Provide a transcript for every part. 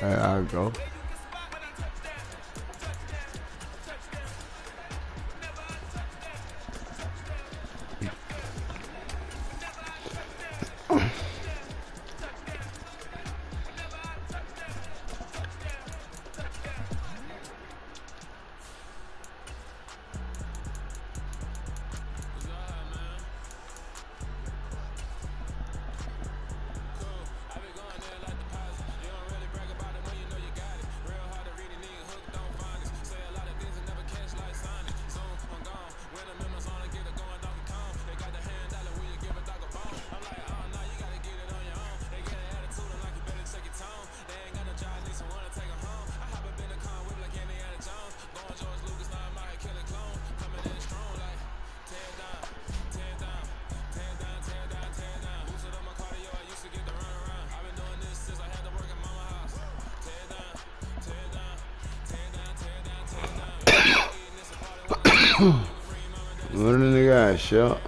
I'll go. What in the guy shot?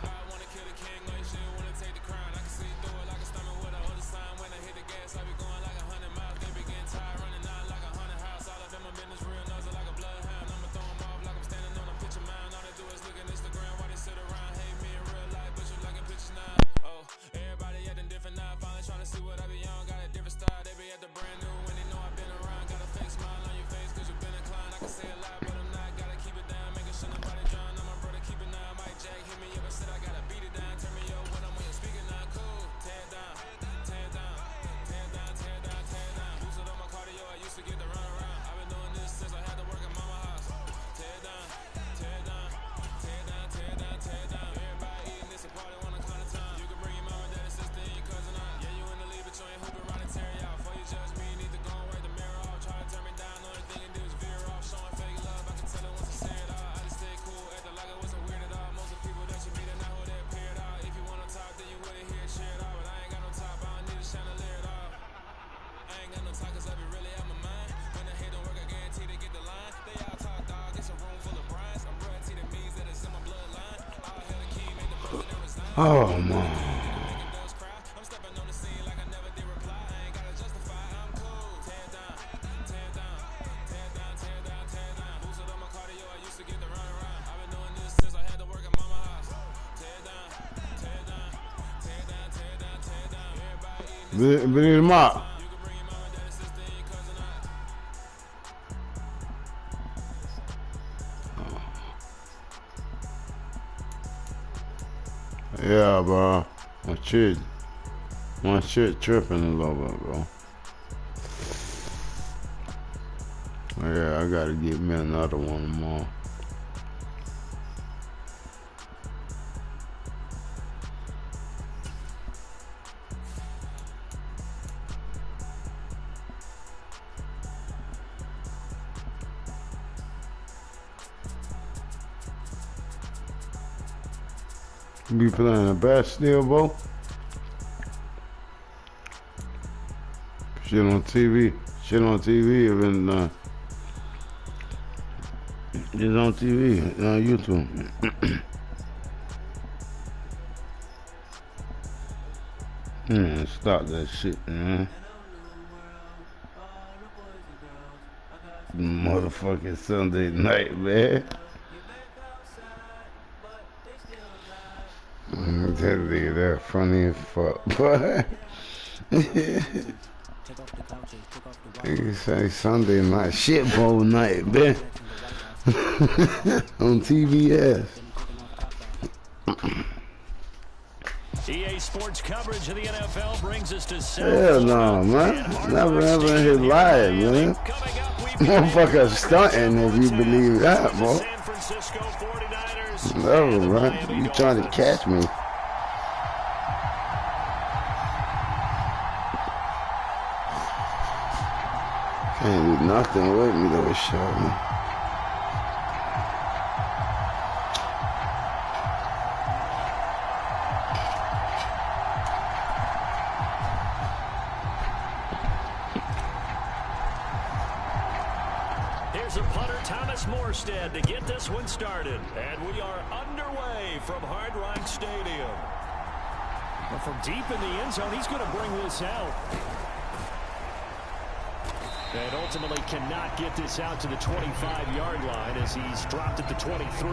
Oh man. Bring him up. Yeah, bro. My shit tripping a little bit, bro. Yeah, I gotta get me another one more. You be playing a bat still, bro? Shit on TV. Shit on TV even it's on TV, it's on YouTube. Man, stop that shit, man. Motherfucking Sunday night, man. That nigga, that funny as fuck, boy. Nigga say Sunday night, shit bowl night, man. On TBS. EA Sports coverage of the NFL brings us to hell no, man. Never ever in his life, man. Motherfucker stunting if you believe that, bro. Never, man. You trying to catch me. Can't do nothing with me though, shit, man. To get this one started, and we are underway from Hard Rock Stadium. But from deep in the end zone, he's going to bring this out. And ultimately cannot get this out to the 25-yard line as he's dropped at the 23.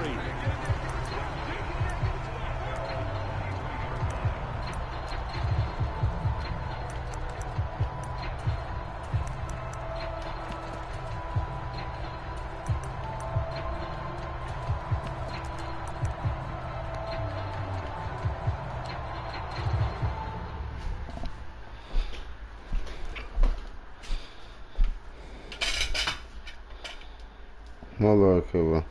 Hold on, Killer.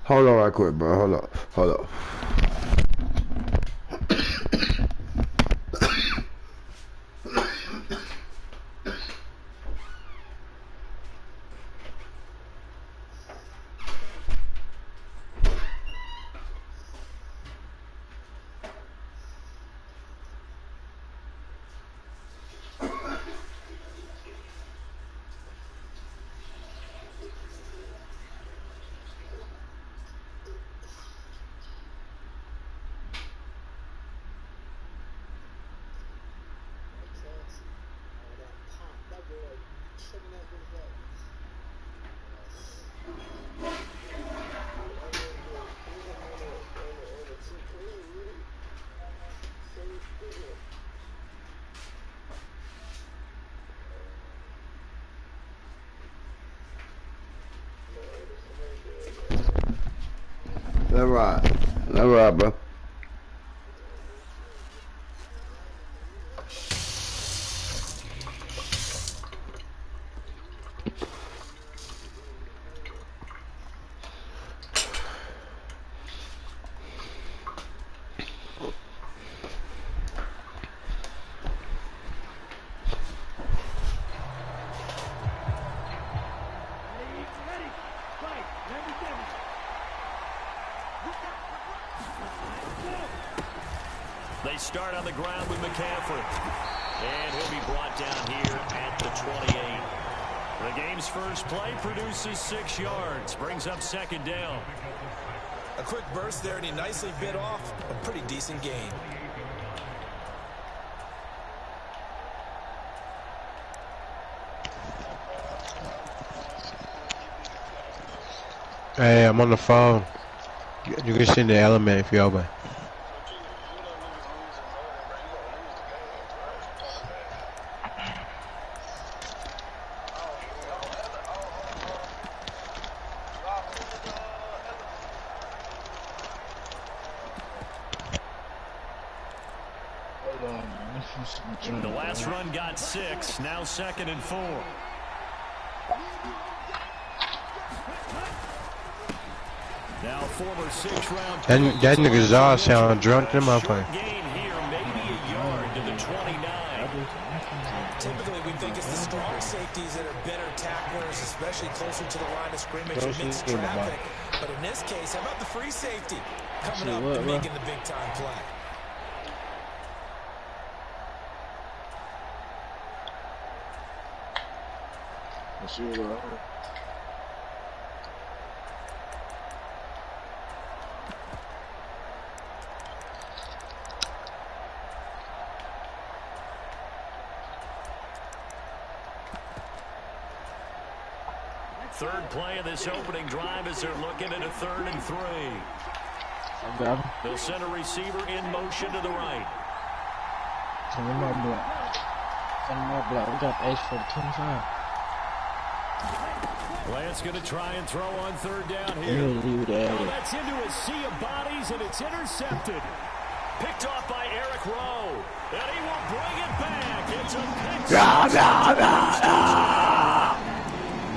Hold on right quick, bro. Hold up. Hold up. That's right, bro. They start on the ground with McCaffrey. And he'll be brought down here at the 28. The game's first play produces 6 yards. Brings up second down. A quick burst there, and he nicely bit off a pretty decent gain. Hey, I'm on the phone. You can send the element if you're open. The last run got 6, now 2nd and 4. Now former 6th-round. That nigga's all sound drunk to my phone. Gain here, maybe a yard to the 29. Typically, we think it's the strong safeties that are better tacklers, especially closer to the line of scrimmage amidst traffic. But in this case, how about the free safety coming up and making the big-time play? Third play of this opening drive as they're looking at a 3rd and 3. They'll send a receiver in motion to the right. We got ace for the 25. Lance going to try and throw on 3rd down here. Oh, that's into a sea of bodies, and it's intercepted. Picked off by Eric Rowe. And he will bring it back. It's a pick.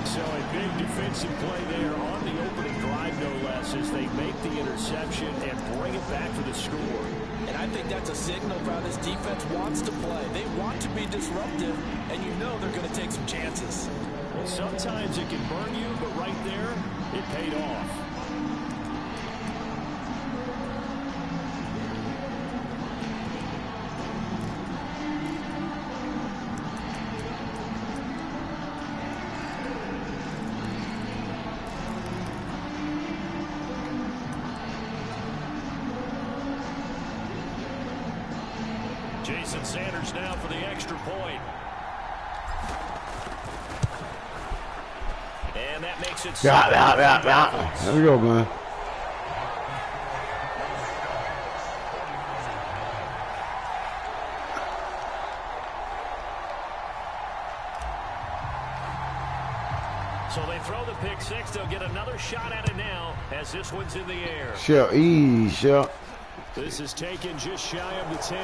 So a big defensive play there on the opening drive, no less, as they make the interception and bring it back for the score. And I think that's a signal for how this defense wants to play. They want to be disruptive, and you know they're going to take some chances. Well, sometimes it can burn you, but right there, it paid off. Sanders now for the extra point. And that makes it... Yeah. There we go, man. So they throw the pick six. They'll get another shot at it now as this one's in the air. Sure, easy, sure. This is taken just shy of the 10.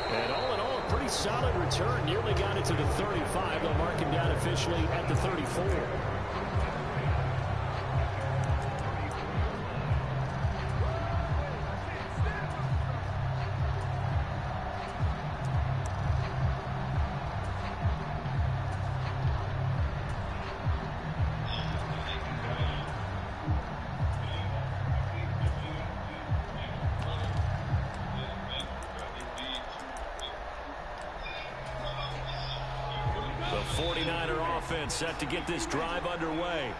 And all in all, a pretty solid return. Nearly got it to the 35. They'll mark him down officially at the 34. The 49er offense set to get this drive underway.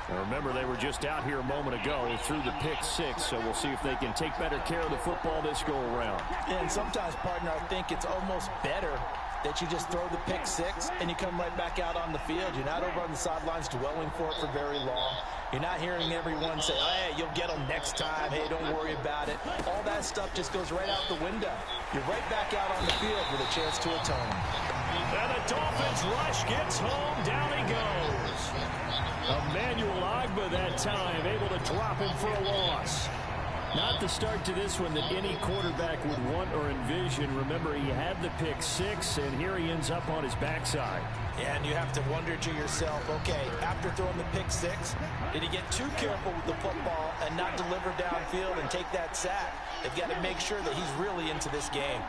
Now remember, they were just out here a moment ago through the pick six, so we'll see if they can take better care of the football this go-around. And sometimes, partner, I think it's almost better that you just throw the pick six and you come right back out on the field. You're not over on the sidelines dwelling for it for very long. You're not hearing everyone say, hey, you'll get them next time. Hey, don't worry about it. All that stuff just goes right out the window. You're right back out on the field with a chance to atone. And the Dolphins rush gets home. Down he goes. Emmanuel Ogbah that time able to drop him for a loss. Not the start to this one that any quarterback would want or envision. Remember, he had the pick six, and here he ends up on his backside. Yeah, and you have to wonder to yourself, okay, after throwing the pick six, did he get too careful with the football and not deliver downfield and take that sack? They've got to make sure that he's really into this game.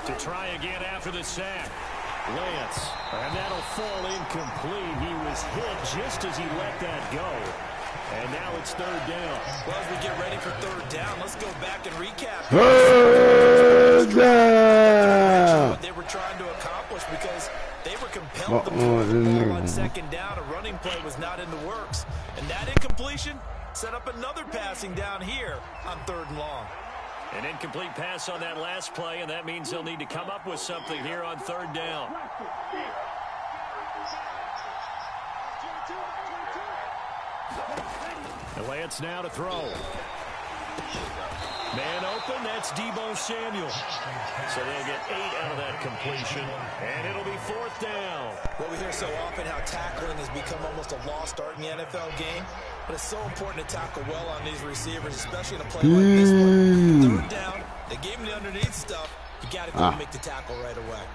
To try again after the sack. Lance, and that'll fall incomplete. He was hit just as he let that go. And now it's third down. Well, as we get ready for third down, let's go back and recap. Third down. What they were trying to accomplish because they were compelled to move the ball on second down. A running play was not in the works. And that incompletion set up another passing down here on third and long. An incomplete pass on that last play, and that means they'll need to come up with something here on third down. And Lance now to throw. Man open, that's Deebo Samuel. So they'll get 8 out of that completion, and it'll be fourth down. Well, we hear so often how tackling has become almost a lost art in the NFL game, but it's so important to tackle well on these receivers, especially in a play like this one. Third down, they gave him the underneath stuff. You got to go and make the tackle right away.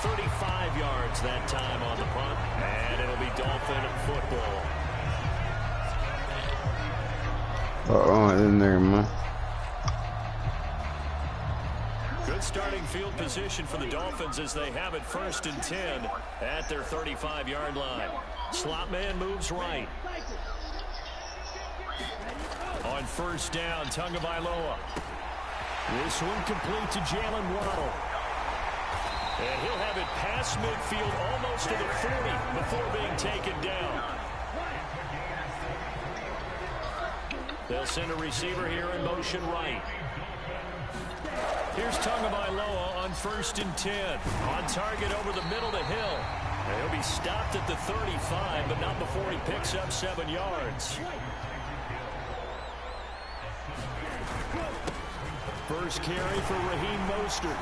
$35 yards that time on the punt, and it'll be Dolphin football. In there, man. Good starting field position for the Dolphins as they have it 1st and 10 at their 35-yard line. Slot man moves right. On first down, Tagovailoa. This one complete to Jalen Waddle. And he'll have it past midfield almost to the 40 before being taken down. They'll send a receiver here in motion right. Here's Tagovailoa on 1st and 10. On target over the middle to Hill. And he'll be stopped at the 35, but not before he picks up 7 yards. First carry for Raheem Mostert.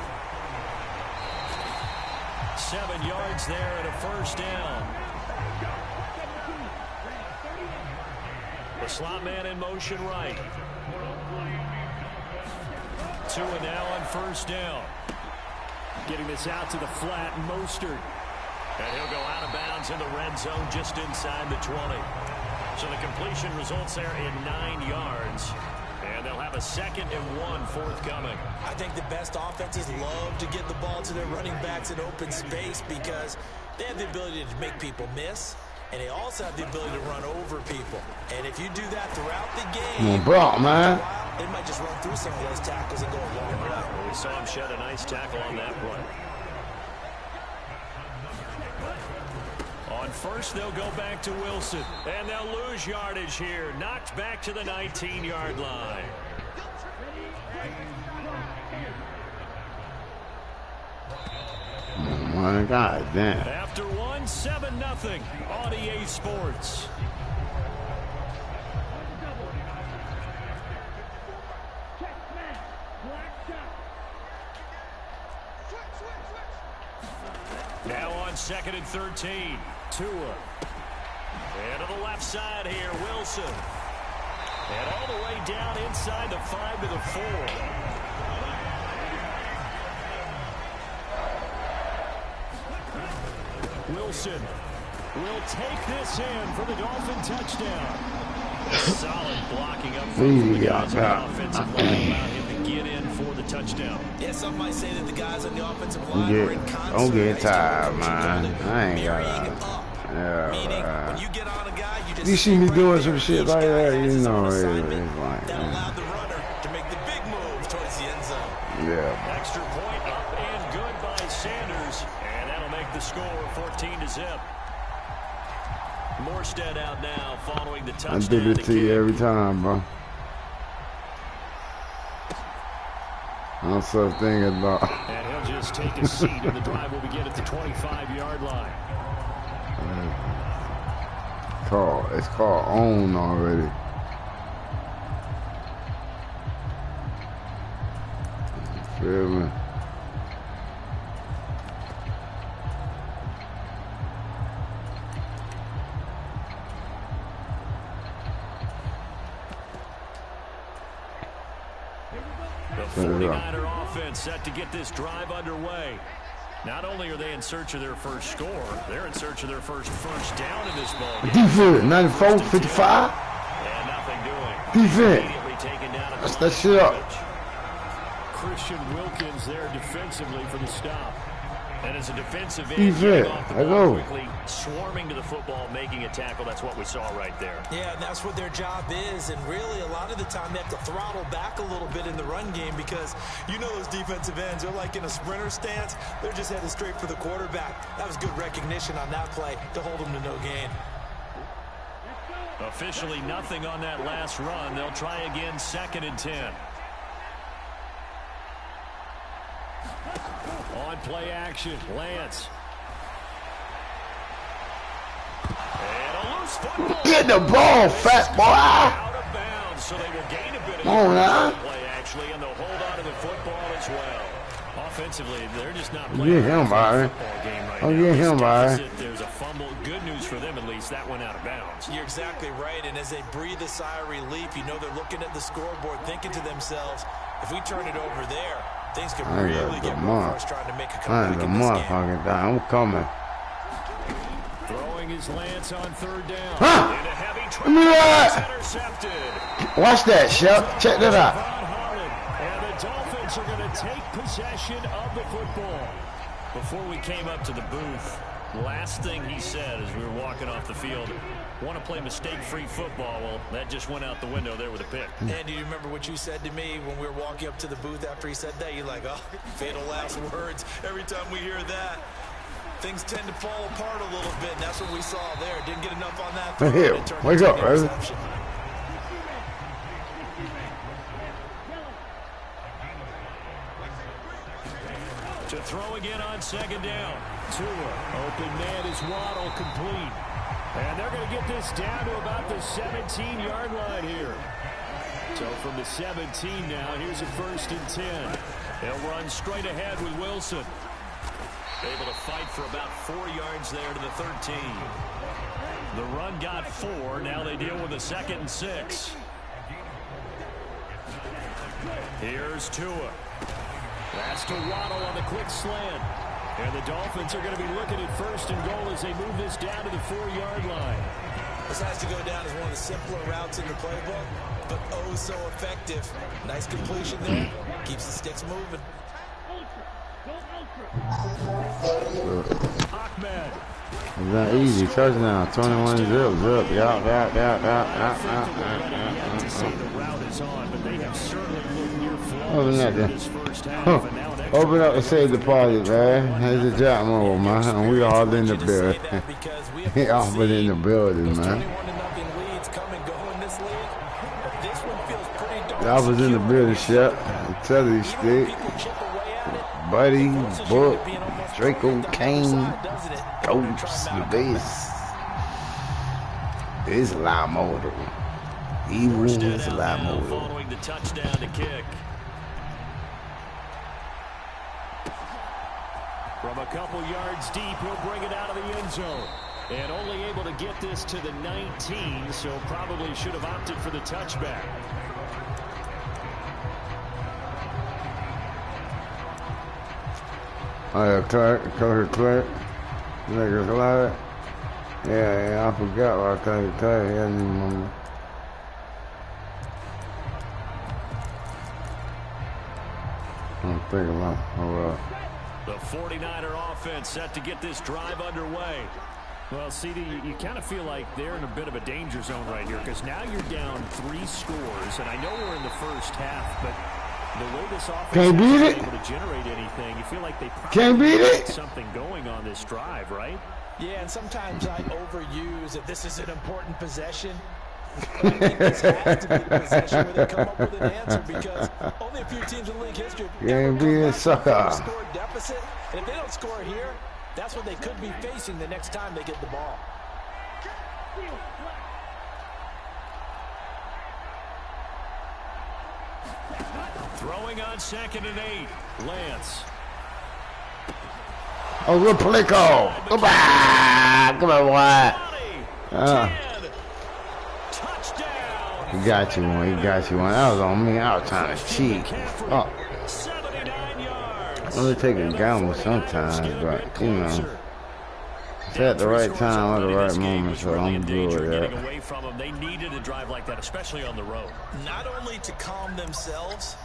7 yards there and a first down. The slot man in motion right. 2 and now on first down. Getting this out to the flat, Mostert. And he'll go out of bounds in the red zone just inside the 20. So the completion results there in 9 yards. And they'll have a 2nd and 1 forthcoming. I think the best offenses love to get the ball to their running backs in open space because they have the ability to make people miss, and they also have the ability to run over people. And if you do that throughout the game, man, they might just run through some of those tackles and go a long way. We saw him shed a nice tackle on that play. On first, they'll go back to Wilson. And they'll lose yardage here. Knocked back to the 19-yard line. My God, damn. After one, 7-0 on EA Sports. Now on 2nd and 13. Tua. And to the left side here, Wilson. And all the way down inside the 5 to the 4. Wilson will take this in for the Dolphin touchdown. Solid blocking up from the guys on the offensive line allowed him to get in for the touchdown. Yeah, some might say that the guys on the offensive line are in concert. Don't get tired, man. I ain't got Meaning, when you get on a guy, you just you see me doing some shit like that, you know that it. allowed the runner to make the big move towards the end zone. Yeah. Extra point up and good by Sanders, and that'll make the score 14-0. Morstead out now following the touchdown. I do this to you every time, bro. No such thing as about. And he'll just take a seat, and the drive will begin at the 25-yard line. It's called own already. Feel me? The 49er offense set to get this drive underway. Not only are they in search of their first score, they're in search of their first down in this ball game. Defense, 94, 55. And nothing doing. Defense. Immediately taken down. That's that shit up. Christian Wilkins there defensively for the stop. And as a defensive end, Defense. off the I ball go. quickly, swarming to the football, making a tackle. That's what we saw right there. Yeah, and that's what their job is. And really, a lot of the time, they have to throttle back a little bit in the run game because you know those defensive ends, they're like in a sprinter stance. They're just headed straight for the quarterback. That was good recognition on that play to hold them to no gain. Officially nothing on that last run. They'll try again, 2nd and 10. On play action, Lance. And a loose football. Get the ball, fat boy. Out of bounds, so they will gain a bit of play actually, and they'll hold on to the football as well. Offensively, they're just not playing a football game right now. Get him, Byron. There's a fumble. Good news for them, at least. That went out of bounds. You're exactly right, and as they breathe a sigh of relief, you know they're looking at the scoreboard, thinking to themselves, if we turn it over there, things could really get rough for us trying to make a comeback in this game. I'm coming. Throwing his Lance on 3rd down. Huh? In a heavy Give me that. intercepted. Watch that, Shep. Check that out. And the Dolphins are going to take possession of the football. Before we came up to the booth, last thing he said as we were walking off the field, want to play mistake-free football. Well, that just went out the window there with a pick. And do you remember what you said to me when we were walking up to the booth after he said that? You're like, oh, fatal last words. Every time we hear that, things tend to fall apart a little bit, and that's what we saw there. Didn't get enough on that. Here, wake up, baby. To throw again on 2nd down. Tua, open man is Waddle, complete. And they're going to get this down to about the 17-yard line here. So from the 17 now, here's a 1st and 10. They'll run straight ahead with Wilson. Able to fight for about 4 yards there to the 13. The run got 4. Now they deal with a 2nd and 6. Here's Tua. That's to Waddle on the quick slant. And the Dolphins are going to be looking at 1st and goal as they move this down to the 4-yard line. This has to go down as one of the simpler routes in the playbook, but oh so effective. Nice completion there. Keeps the sticks moving. Ahmed. It's not easy. Touchdown. 21 zip. Yeah. To say the route is on, but they have certainly looked near Oh, flawless yeah, in yeah. this 1st first half. And now an extra Open up and save the party, man. Here's the jack move, man. And we all in the building. He all in the building, man. I was in the building, Shep. I tell you, Stick. Buddy, Book, Draco, Kane, Ghost, the base. It's a lot more, though. Evil is a lot more, though. Following the touchdown to kick. From a couple yards deep, he'll bring it out of the end zone. And only able to get this to the 19, so probably should have opted for the touchback. Oh, yeah, Clark. Nigga, Clark. Yeah, I forgot what I told you. I didn't remember. I'm thinking about The 49er offense set to get this drive underway. Well, CD, you kind of feel like they're in a bit of a danger zone right here because now you're down 3 scores, and I know we're in the first half, but the way this offense can't beat is it. able to generate anything, you feel like they probably Can't beat it. something going on this drive, right? Yeah, and sometimes I overuse that this is an important possession. But I think this has to be a possession where they come up with an answer because only a few teams in league history Can't beat it, sucker. score a deficit, and if they don't score here, that's what they could be facing the next time they get the ball. Throwing on 2nd and 8, Lance. Oh, good play call. Goodbye. Come on, boy. Touchdown. He got you one. He got you one. That was on me. I was trying to cheat. Oh. 79 yards. I'm gonna take a gamble sometimes, but you know, it's at the right time at the right moment, so I'm good with that. Away from them. They needed a drive like that, especially on the road. Not only to calm themselves,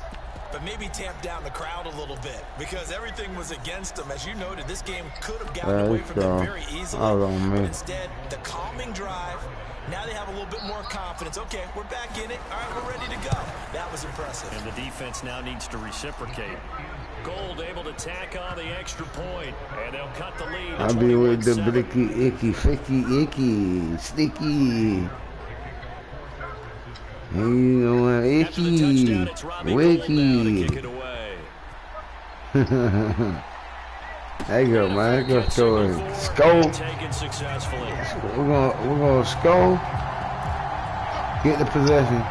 but maybe tamp down the crowd a little bit because everything was against them. As you noted, this game could have gotten away from them very easily. But instead, the calming drive, now they have a little bit more confidence. Okay, we're back in it. All right, we're ready to go. That was impressive. And the defense now needs to reciprocate. Gold able to tack on the extra point, and they'll cut the lead. I'll be with the blicky, icky, ficky, icky, sticky. You know what, icky, wicky. There you go, man. Let's go score. We're gonna score. Get the possession.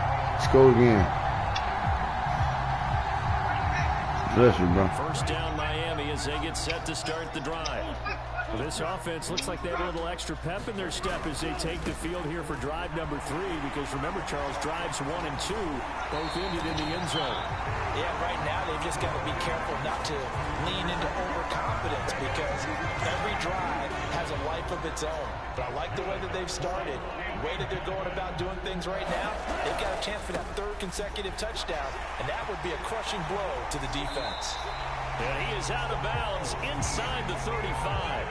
Score again. Bless you, bro. First down, Miami, as they get set to start the drive. Well, this offense looks like they have a little extra pep in their step as they take the field here for drive number 3, because remember, Charles, drives 1 and 2 both ended in the end zone. Yeah, right now they've just got to be careful not to lean into overconfidence because every drive has a life of its own. But I like the way that they've started. The way that they're going about doing things right now, they've got a chance for that 3rd consecutive touchdown, and that would be a crushing blow to the defense. And he is out of bounds inside the 35.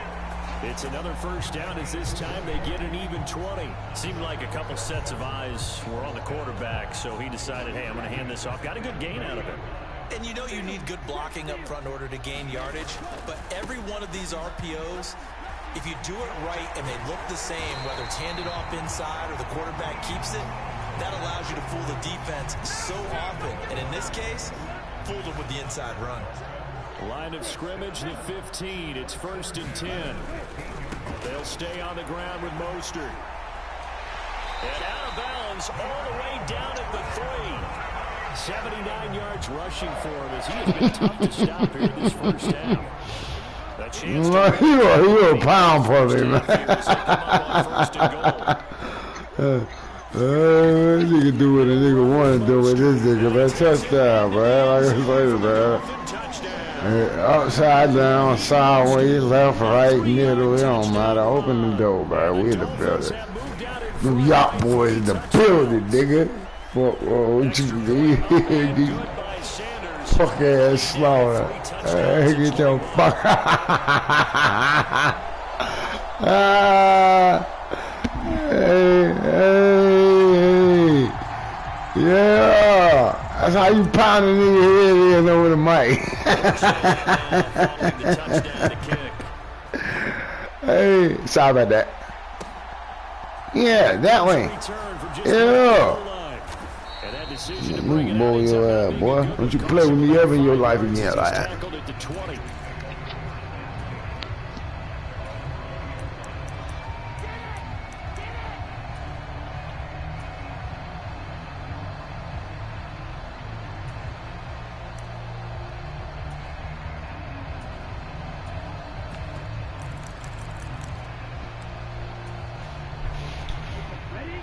It's another first down as this time they get an even 20. Seemed like a couple sets of eyes were on the quarterback, so he decided, hey, I'm going to hand this off. Got a good gain out of it. And you know you need good blocking up front in order to gain yardage, but every one of these RPOs, if you do it right and they look the same, whether it's handed off inside or the quarterback keeps it, that allows you to fool the defense so often. And in this case, fooled them with the inside run. Line of scrimmage, the 15. It's 1st and 10. They'll stay on the ground with Mostert. And out of bounds all the way down at the 3. 79 yards rushing for him as he has been tough to stop here in this first half. A chance to you a pound for me, man. Nigga do what a nigga want to do with this nigga, man. Touchdown, man. Like I said, man. Upside down, sideways, left, right, middle, it don't matter. Open the door, man. We in the building. Them yacht boys in the building, nigga. What you fuck ass slaughter. Get your fuck. Hey. Yeah. That's how you pound a nigga head in over the mic. Following the touchdown to kick. Hey, sorry about that. Yeah, that way. Yeah. Move, boy, your ass, boy. Don't you play with me ever in your life again like that.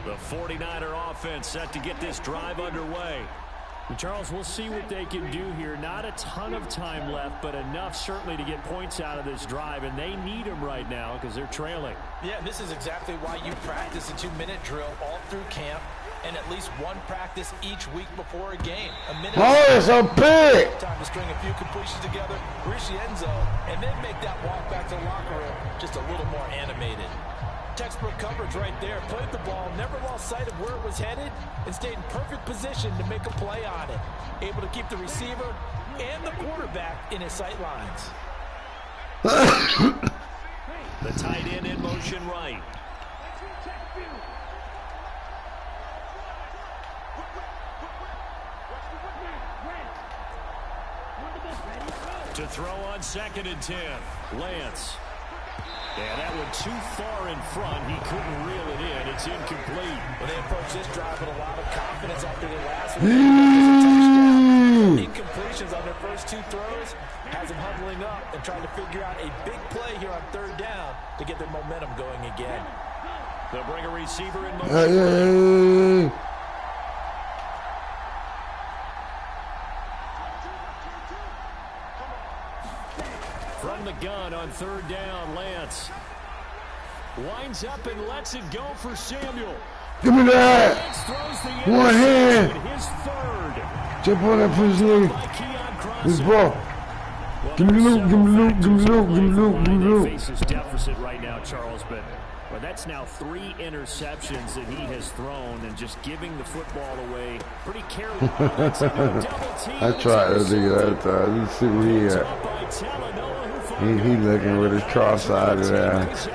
The 49er offense set to get this drive underway. And Charles, we'll see what they can do here. Not a ton of time left, but enough certainly to get points out of this drive, and they need them right now because they're trailing. Yeah, this is exactly why you practice a 2-minute drill all through camp and at least one practice each week before a game. A minute. Oh, it's a pick! Time to string a few completions together, reach the end zone, and then make that walk back to the locker room just a little more animated. Textbook coverage right there. Played the ball, never lost sight of where it was headed, and stayed in perfect position to make a play on it. Able to keep the receiver and the quarterback in his sight lines. The tight end in motion right. To throw on 2nd and 10. Lance. Yeah, that one too far in front. He couldn't reel it in. It's incomplete. Well, they approach this drive with a lot of confidence after their last one. Incompletions on their first 2 throws has them huddling up and trying to figure out a big play here on 3rd down to get their momentum going again. They'll bring a receiver in motion. From the gun on 3rd down, Lance winds up and lets it go for Samuel. Give me that! One hand! His 3rd. Jump on that push, nigga. This ball. Give me the loop, give me the loop, give me the loop, give me the loop, give me the loop. Faces deficit right now, Charles, but that's now 3 interceptions that he has thrown and just giving the football away pretty carelessly. I tried to do that time. Let's see where he at. He looking with his cross-eyed ass.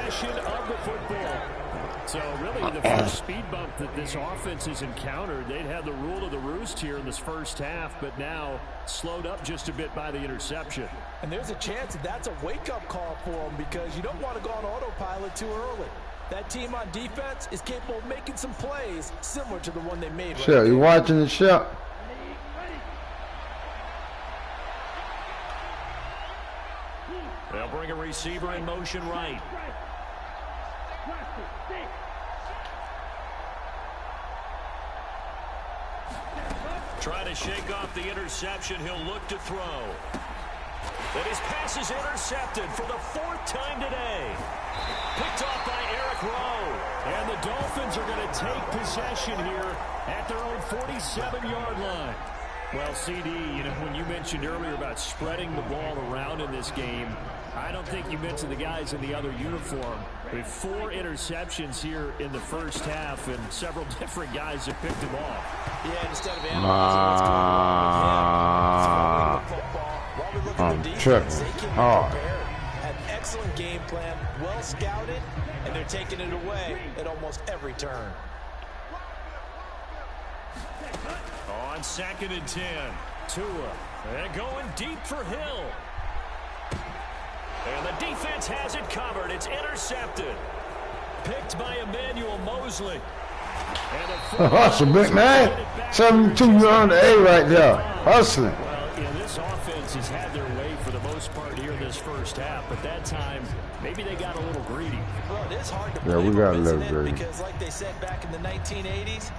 So really the first speed bump that this offense has encountered, they'd had the rule of the roost here in this first half, but now slowed up just a bit by the interception. And there's a chance that that's a wake-up call for them because you don't want to go on autopilot too early. That team on defense is capable of making some plays similar to the one they made. Shell, you watching the show? They'll bring a receiver in motion right. Trying to shake off the interception. He'll look to throw. And his pass is intercepted for the 4th time today. Picked off by Eric Rowe. And the Dolphins are going to take possession here at their own 47-yard line. Well, CD, you know, when you mentioned earlier about spreading the ball around in this game, I don't think you mentioned the guys in the other uniform. We have 4 interceptions here in the first half, and several different guys have picked them off. Yeah, instead of analyzing what's going on with him, I'm tripping hard. An excellent game plan, well scouted, and they're taking it away at almost every turn. On 2nd and 10, Tua, and going deep for Hill. And the defense has it covered. It's intercepted. Picked by Emmanuel Mosley. That's a big man. 72 on the A right there. Hustling. Well, you know, this offense has had their way for the most part here in this first half, but that time, maybe they got a little greedy. Well, it is hard to Yeah, we got a little greedy. because like they said back in the 1980s,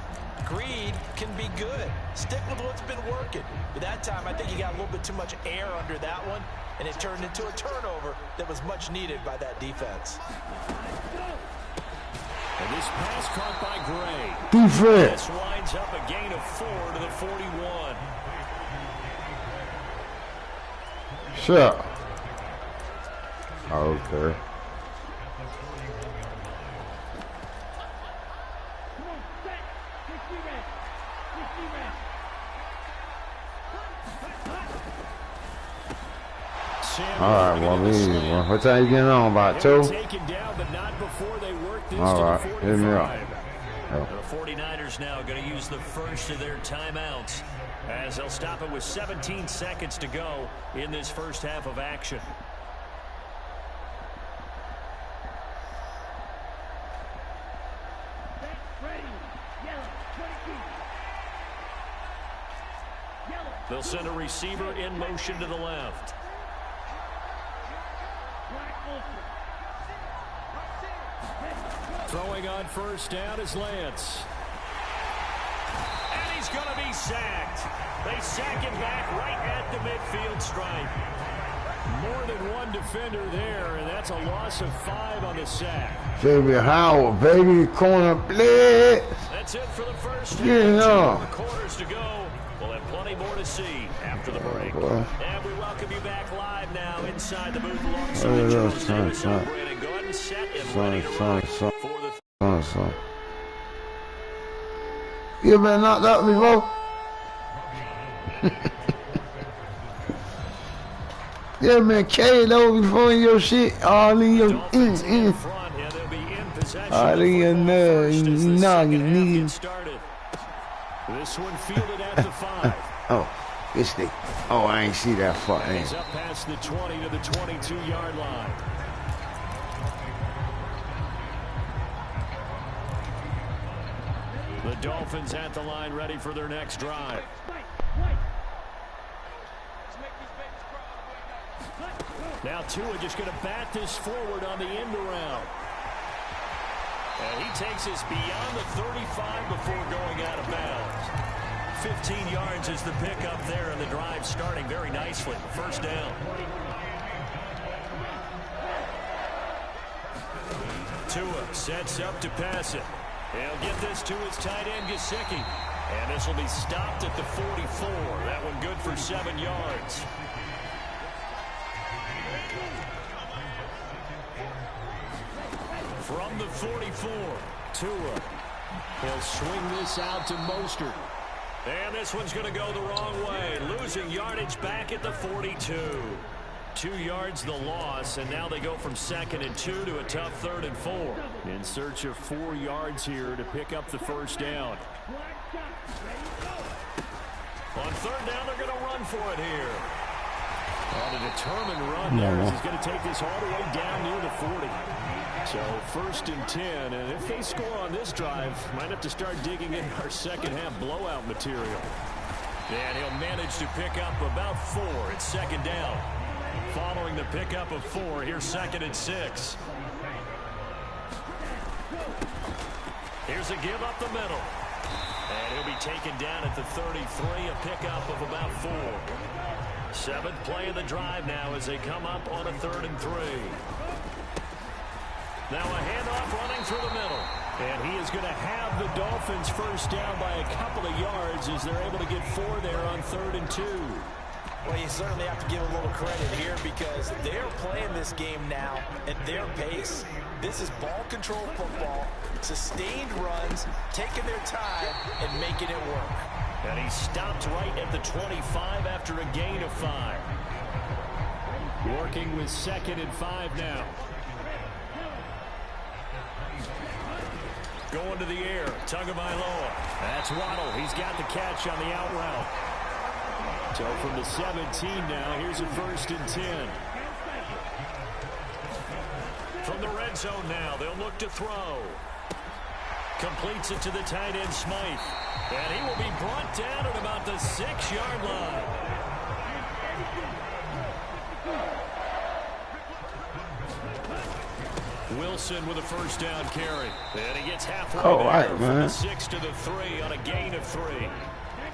greed can be good. Stick with what's been working. But that time, I think you got a little bit too much air under that one, and it turned into a turnover that was much needed by that defense. And this pass caught by Gray. Defense. This winds up a gain of 4 to the 41. Sure. Okay. Alright, well, what time you getting on? About 2? Alright, hit me up. The 49ers now going to use the first of their timeouts as they'll stop it with 17 seconds to go in this first half of action. They'll send a receiver in motion to the left. Throwing on first down is Lance. And he's going to be sacked. They sack him back right at the midfield stripe. More than one defender there, and that's a loss of 5 on the sack. Baby Howard, baby, corner blitz. That's it for the first half. Yeah. 2 quarters to go. We'll have plenty more to see after the break. And we welcome you back live now inside the booth alongside Charles Davis and Brandon. Go ahead and set and ready to run for the... You been knocked out before? You ever been carried over before in your shit? All in your all in your noggin. This one fielded at the 5. Oh, this thing. Oh, I ain't see that far. He's up past the 20 to the 22-yard line. The Dolphins at the line, ready for their next drive. Now Tua just going to bat this forward on the end around. And he takes us beyond the 35 before going out of bounds. 15 yards is the pickup there, and the drive starting very nicely. First down. Tua sets up to pass it. He'll get this to his tight end, Gesicki. And this will be stopped at the 44. That one good for 7 yards. From the 44, Tua. He'll swing this out to Mostert. And this one's going to go the wrong way. Losing yardage back at the 42. 2 yards the loss, and now they go from 2nd and 2 to a tough 3rd and 4. In search of 4 yards here to pick up the first down. On 3rd down, they're going to run for it here. On a determined run there. He's going to take this all the way down near the 40. So 1st and 10, and if they score on this drive, might have to start digging in our second half blowout material. And he'll manage to pick up about 4 at 2nd down. Following the pickup of 4, here's 2nd and 6. Here's a give up the middle. And he'll be taken down at the 33, a pickup of about 4. 7th play of the drive now as they come up on a 3rd and 3. Now a handoff running through the middle. And he is going to have the Dolphins first down by a couple of yards as they're able to get 4 there on 3rd and 2. Well, you certainly have to give a little credit here because they're playing this game now at their pace. This is ball control football, sustained runs, taking their time, and making it work. And he stopped right at the 25 after a gain of 5. Working with 2nd and 5 now. Going to the air, Tagovailoa. That's Waddle. He's got the catch on the out route. So from the 17 now, here's a 1st and 10. From the red zone now, they'll look to throw. Completes it to the tight end, Smythe. And he will be brought down at about the 6-yard line. Wilson with a first down carry. And he gets halfway from the 6 to the 3 on a gain of 3.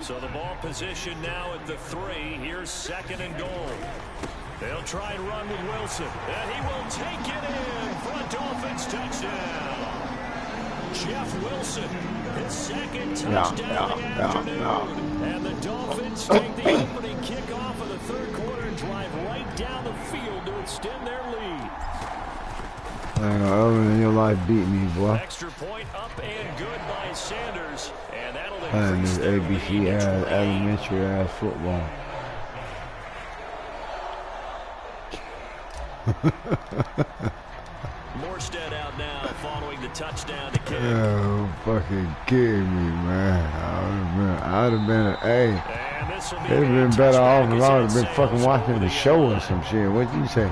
So the ball position now at the 3. Here's 2nd and goal. They'll try and run with Wilson. And he will take it in for a Dolphins touchdown. Jeff Wilson, his 2nd touchdown of the afternoon. And the Dolphins take the opening kickoff of the 3rd quarter and drive right down the field to extend their lead. Your life beat me, boy. Extra point up and good by Sanders. And that'll increase their ABC ass, elementary ass football. Morstead out now following the touchdown to kick. Oh, fucking kidding me, man. I would have been, hey, it'd have been better off if I would have been fucking watching the show or some shit. What'd you say?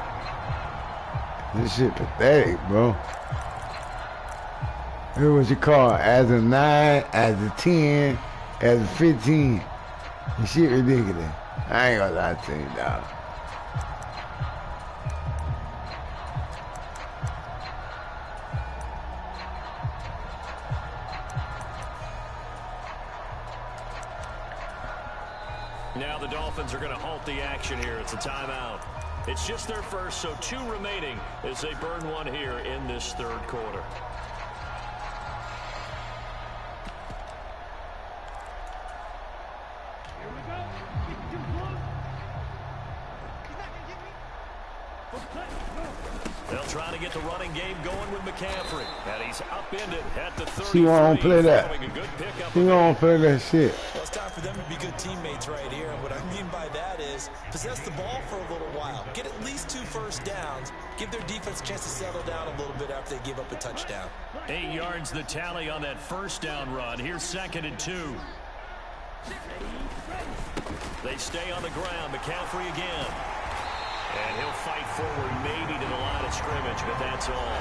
This shit pathetic, bro. What you call as a 9, as a 10, as a 15. This shit ridiculous. I ain't gonna lie to you, dog. Now the Dolphins are going to halt the action here. It's a timeout. It's just their first, so 2 remaining as they burn one here in this third quarter. They'll try to get the running game going with McCaffrey. And he's upended at the 33. She won't play that. She won't play that shit. Well, it's time for them to be good teammates right here. And what I mean by that is possess the ball for a little while. Get at least 2 first downs. Give their defense a chance to settle down a little bit after they give up a touchdown. 8 yards the tally on that first down run. Here's 2nd and 2. They stay on the ground. McCaffrey again. And he'll fight forward maybe to the line of scrimmage, but that's all.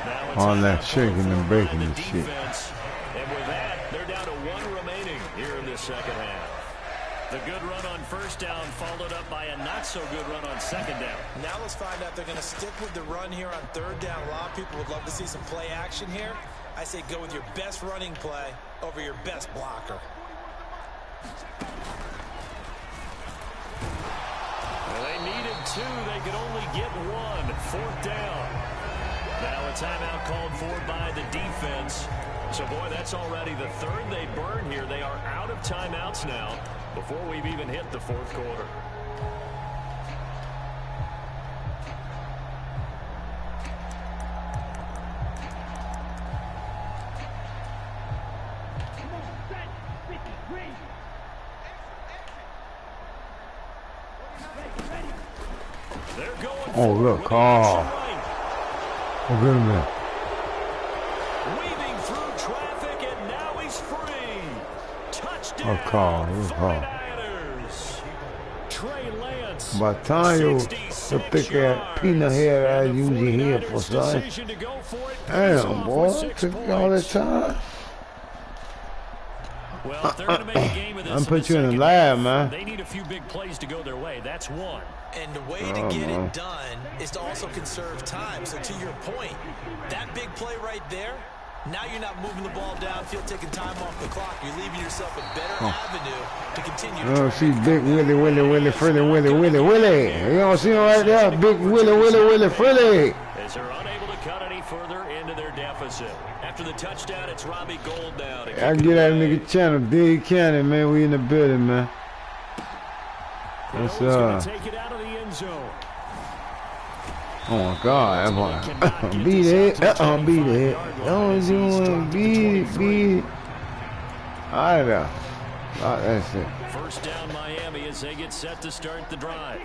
Now All that shaking and breaking and shit. And with that, they're down to 1 remaining here in this second half. The good run on first down followed up by a not-so-good run on second down. Now let's find out they're going to stick with the run here on third down. A lot of people would love to see some play action here. I say go with your best running play over your best blocker. Well, they needed 2. They could only get 1. 4th down. Now a timeout called for by the defense. So, boy, that's already the 3rd they burn here. They are out of timeouts now before we've even hit the 4th quarter. Oh, look. Oh, wait a minute. Weaving through traffic, and now he's free. Touchdown. Oh, call. Trey Lance. By the time you pick that peanut head I usually hear for son. Damn, boy. It took all that time. Well, if they're going to make a game of this, I'm put you in the lab, man. They need a few big plays to go their way. That's 1. And the way to get it done is to also conserve time. So to your point, that big play right there, now you're not moving the ball downfield, taking time off the clock. You're leaving yourself a better avenue to continue to see Big Willie, Frilly, Willie. You don't see him right there? Big Willie, Frilly. As they're unable to cut any further into their deficit. After the touchdown, it's Robbie Gould now. I get that nigga channel, Dadecounty, man. We in the building, man. What's up? Take it out of the end zone. Oh my God! Beat it! Beat it! Don't you want to beat it? Alright now. That's it. First down, Miami, as they get set to start the drive.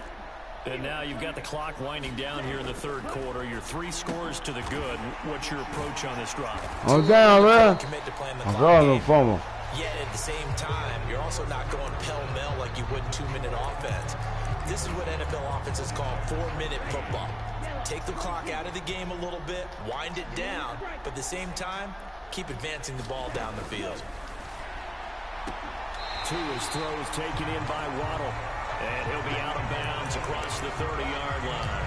And now you've got the clock winding down here in the 3rd quarter. Your 3 scores to the good. What's your approach on this drive? I'm down, man. I'm going to fumble. Yet at the same time, you're also not going pell-mell like you would in 2-minute offense. This is what NFL offenses call 4-minute football. Take the clock out of the game a little bit, wind it down, but at the same time, keep advancing the ball down the field. To his throws taken in by Waddle. And he'll be out of bounds across the 30-yard line.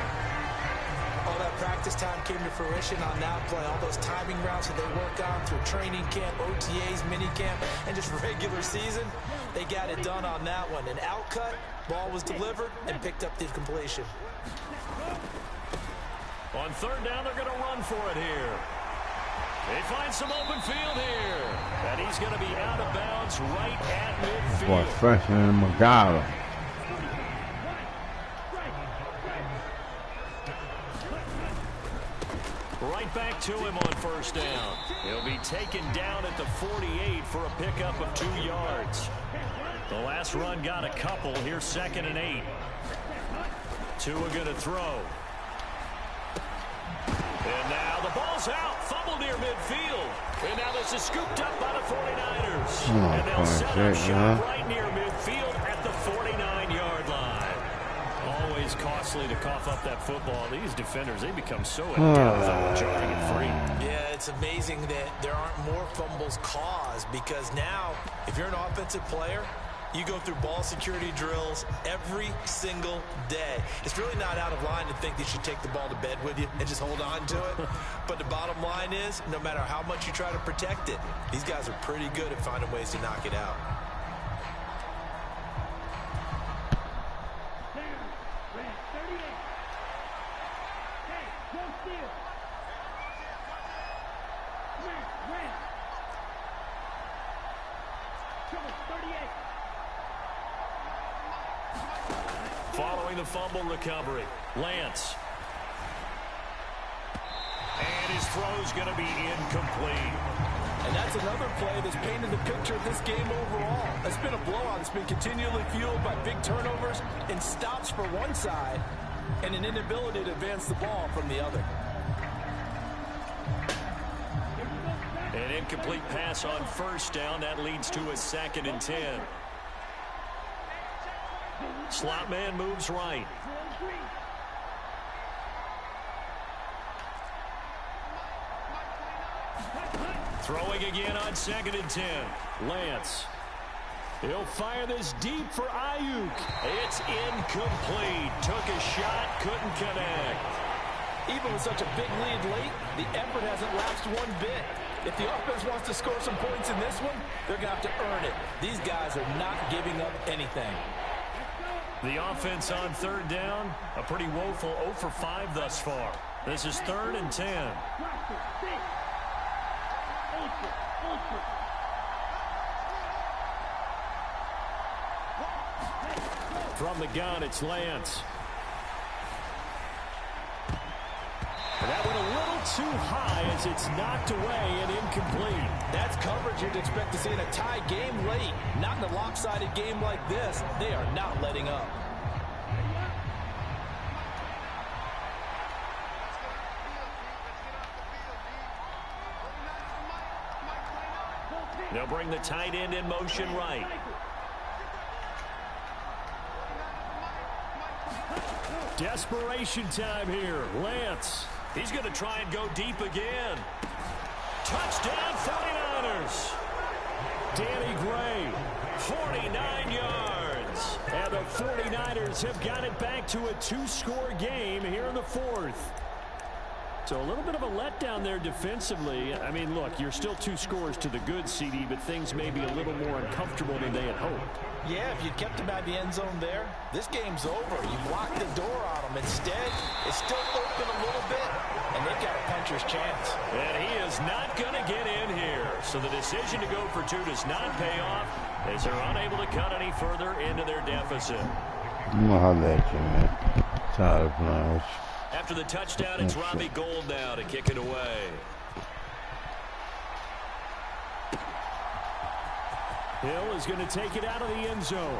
All that practice time came to fruition on that play. All those timing routes that they work on through training camp, OTAs, minicamp, and just regular season, they got it done on that one. An outcut, ball was delivered, and picked up the completion. On 3rd down, they're going to run for it here. They find some open field here. And he's going to be out of bounds right at midfield. Boy, freshman McGowan. Right back to him on 1st down. He'll be taken down at the 48 for a pickup of 2 yards. The last run got a couple. Here's 2nd and 8. Tua going to throw. And now the ball's out. Fumble near midfield. And now this is scooped up by the 49ers. And they'll set up shop right near midfield at the 49-yard line. Always costly to cough up that football. These defenders, they become so adept at charging it free. Yeah, it's amazing that there aren't more fumbles caused, because now if you're an offensive player, you go through ball security drills every single day. It's really not out of line to think that you should take the ball to bed with you and just hold on to it. But the bottom line is, no matter how much you try to protect it, these guys are pretty good at finding ways to knock it out. Following the fumble recovery, Lance. And his throw's going to be incomplete. And that's another play that's painted the picture of this game overall. It's been a blowout. It's been continually fueled by big turnovers and stops for one side and an inability to advance the ball from the other. An incomplete pass on first down. That leads to a 2nd and 10. Slot man moves right. Throwing again on 2nd and 10. Lance. He'll fire this deep for Ayuk. It's incomplete. Took a shot, couldn't connect. Even with such a big lead late, the effort hasn't lapsed one bit. If the offense wants to score some points in this one, they're going to have to earn it. These guys are not giving up anything. The offense on 3rd down, a pretty woeful 0 for 5 thus far. This is 3rd and 10. From the gun, it's Lance. That went a little too high as it's knocked away and incomplete. That's coverage you'd expect to see in a tie game late. Not in a lopsided game like this. They are not letting up. They'll bring the tight end in motion right. Desperation time here. Lance. He's going to try and go deep again. Touchdown 49ers. Danny Gray, 49 yards. And the 49ers have got it back to a 2-score game here in the 4th. So a little bit of a letdown there defensively. I mean, look, you're still 2 scores to the good, CD, but things may be a little more uncomfortable than they had hoped. Yeah, if you kept them out of the end zone there, this game's over. You blocked the door on them. Instead, it's still open a little bit, and they've got a puncher's chance. And he is not going to get in here. So the decision to go for 2 does not pay off as they're unable to cut any further into their deficit. After the touchdown, it's Robbie Gould now to kick it away. Hill is going to take it out of the end zone.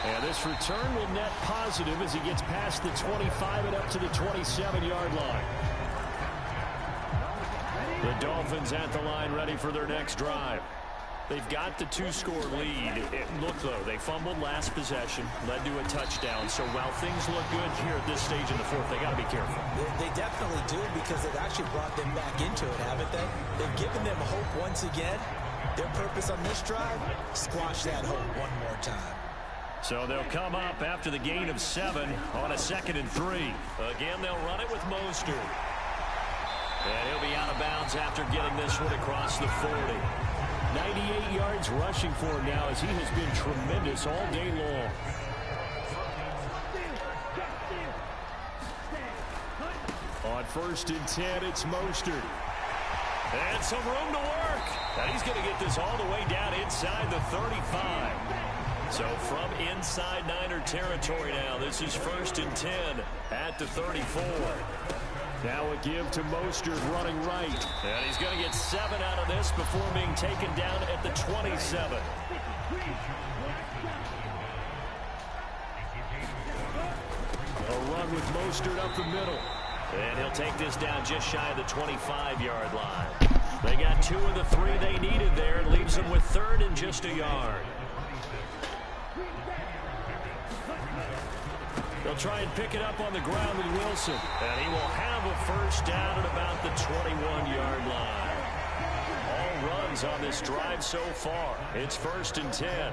And this return will net positive as he gets past the 25 and up to the 27-yard line. The Dolphins at the line ready for their next drive. They've got the 2-score lead. Look, though, they fumbled last possession, led to a touchdown. So while things look good here at this stage in the 4th, they got to be careful. They definitely do, because they've actually brought them back into it, haven't they? They've given them hope once again. Their purpose on this drive, squash that hope one more time. So they'll come up after the gain of 7 on a 2nd and 3. Again, they'll run it with Mostert. And he'll be out of bounds after getting this one across the 40. 98 yards rushing for him now as he has been tremendous all day long. On 1st and 10, it's Mostert. And some room to work. And he's going to get this all the way down inside the 35. So from inside Niner territory now, this is 1st and 10 at the 34. Now a give to Mostert running right. And he's going to get 7 out of this before being taken down at the 27. run with Mostert up the middle. And he'll take this down just shy of the 25-yard line. They got 2 of the 3 they needed there. It leaves them with 3rd and just a yard. They'll try and pick it up on the ground with Wilson. And he will have a first down at about the 21-yard line. All runs on this drive so far. It's 1st and 10.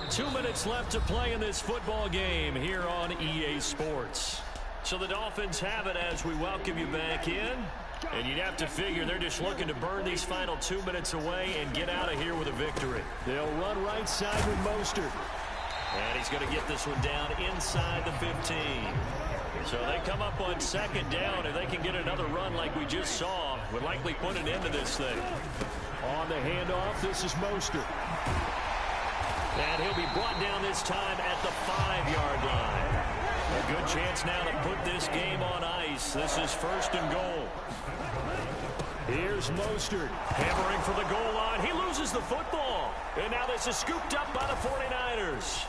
2 minutes left to play in this football game here on EA Sports. So the Dolphins have it as we welcome you back in. And you'd have to figure they're just looking to burn these final 2 minutes away and get out of here with a victory. They'll run right side with Mostert. And he's going to get this one down inside the 15. So they come up on 2nd down. If they can get another run like we just saw, would likely put an end to this thing. On the handoff, this is Mostert. And he'll be brought down this time at the 5-yard line. A good chance now to put this game on ice. This is 1st and goal. Here's Mostert hammering for the goal line. He loses the football. And now this is scooped up by the 49ers.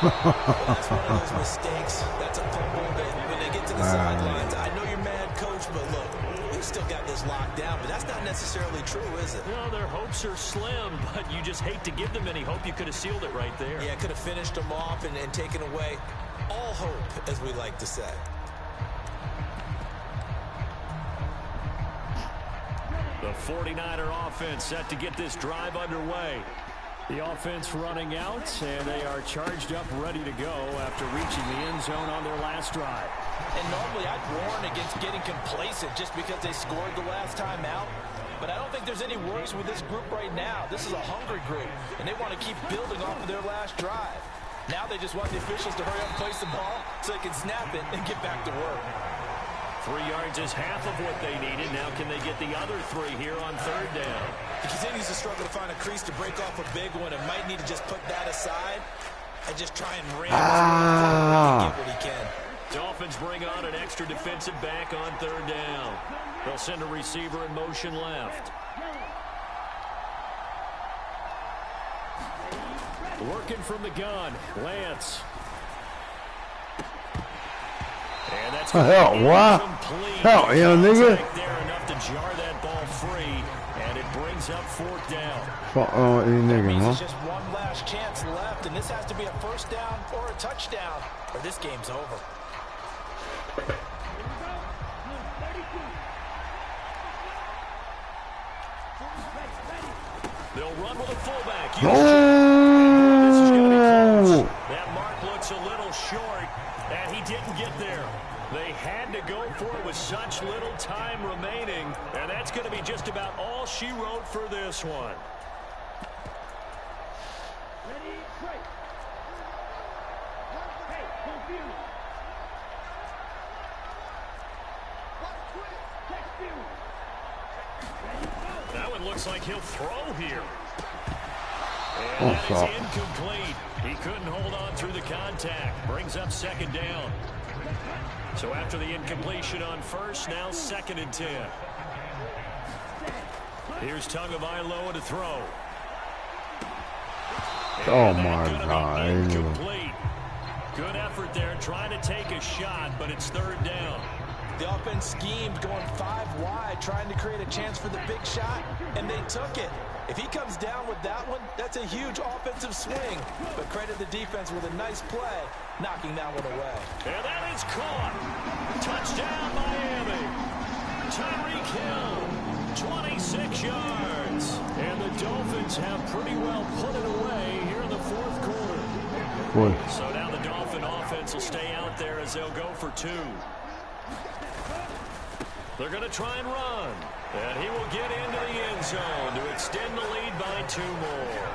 That's one of those mistakes. That's a fumble that when they get to the sidelines, I know you're mad, coach, but look, we still got this locked down. But that's not necessarily true, is it? No, their hopes are slim, but you just hate to give them any hope. You could have sealed it right there. Yeah, could have finished them off and taken away all hope, as we like to say. The 49er offense set to get this drive underway. The offense running out, and they are charged up, ready to go after reaching the end zone on their last drive. And normally I'd warn against getting complacent just because they scored the last time out. But I don't think there's any worries with this group right now. This is a hungry group, and they want to keep building off of their last drive. Now they just want the officials to hurry up and place the ball so they can snap it and get back to work. 3 yards is half of what they needed. Now can they get the other 3 here on 3rd down? He continues to struggle to find a crease to break off a big one and might need to just put that aside and just try and ram and get what he can. Dolphins bring on an extra defensive back on 3rd down. They'll send a receiver in motion left. Working from the gun, Lance. And that's hell, what? Hell, yeah, nigga. There enough to jar that ball free, and it brings up 4th down. There's just one last chance left, and this has to be a 1st down or a touchdown, or this game's over. They'll run with a fullback. Oh! This is going to be close. That mark looks a little short, and he didn't get there. They had to go for it with such little time remaining, and that's going to be just about all she wrote for this one. That one looks like he'll throw here. And that is incomplete. He couldn't hold on through the contact. Brings up 2nd down. So after the incompletion on 1st, now 2nd and 10. Here's Tagovailoa to throw. Oh my God. Incomplete. Good effort there trying to take a shot, but it's 3rd down. The offense schemed going 5 wide, trying to create a chance for the big shot, and they took it. If he comes down with that one, that's a huge offensive swing. But credit the defense with a nice play, knocking that one away. And that is caught. Touchdown, Miami. Tyreek Hill, 26 yards. And the Dolphins have pretty well put it away here in the 4th quarter. Boy. So now the Dolphin offense will stay out there as they'll go for 2. They're going to try and run. And he will get into the end zone to extend the lead by 2 more.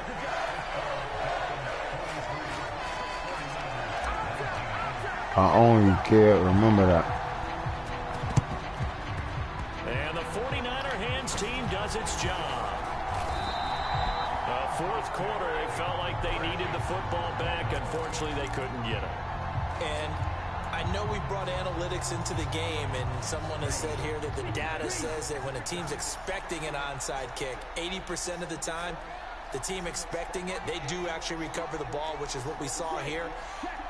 I only care. Remember that. And the 49er hands team does its job. The 4th quarter, they felt like they needed the football back. Unfortunately, they couldn't get it. And I know we brought analytics into the game, and someone has said here that the data says that when a team's expecting an onside kick, 80% of the time, the team expecting it, they do actually recover the ball, which is what we saw here.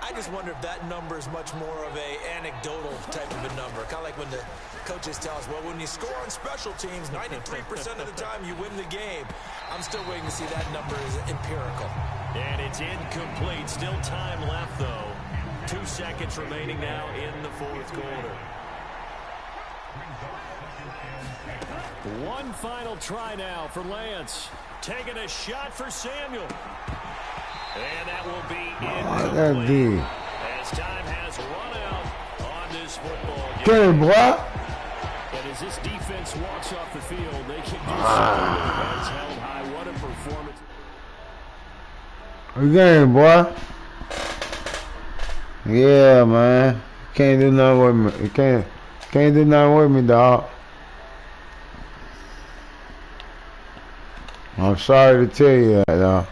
I just wonder if that number is much more of a anecdotal type of a number. Kind of like when the coaches tell us, well, when you score on special teams, 93% of the time you win the game. I'm still waiting to see that number is empirical. And it's incomplete. Still time left, though. 2 seconds remaining now in the fourth quarter. One final try now for Lance. Taking a shot for Samuel. And that will be incomplete. As time has run out on this football game. Get it, boy. And as this defense walks off the field, they can do something with their heads held high. What a performance. Again, boy. Yeah, man. Can't do nothing with me. You can't do nothing with me, dog. I'm sorry to tell you that, dog.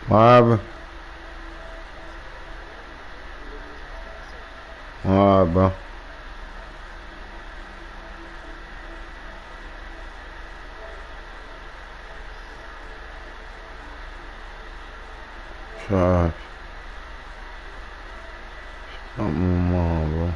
What happened, bro? Trash. Something wrong, bro.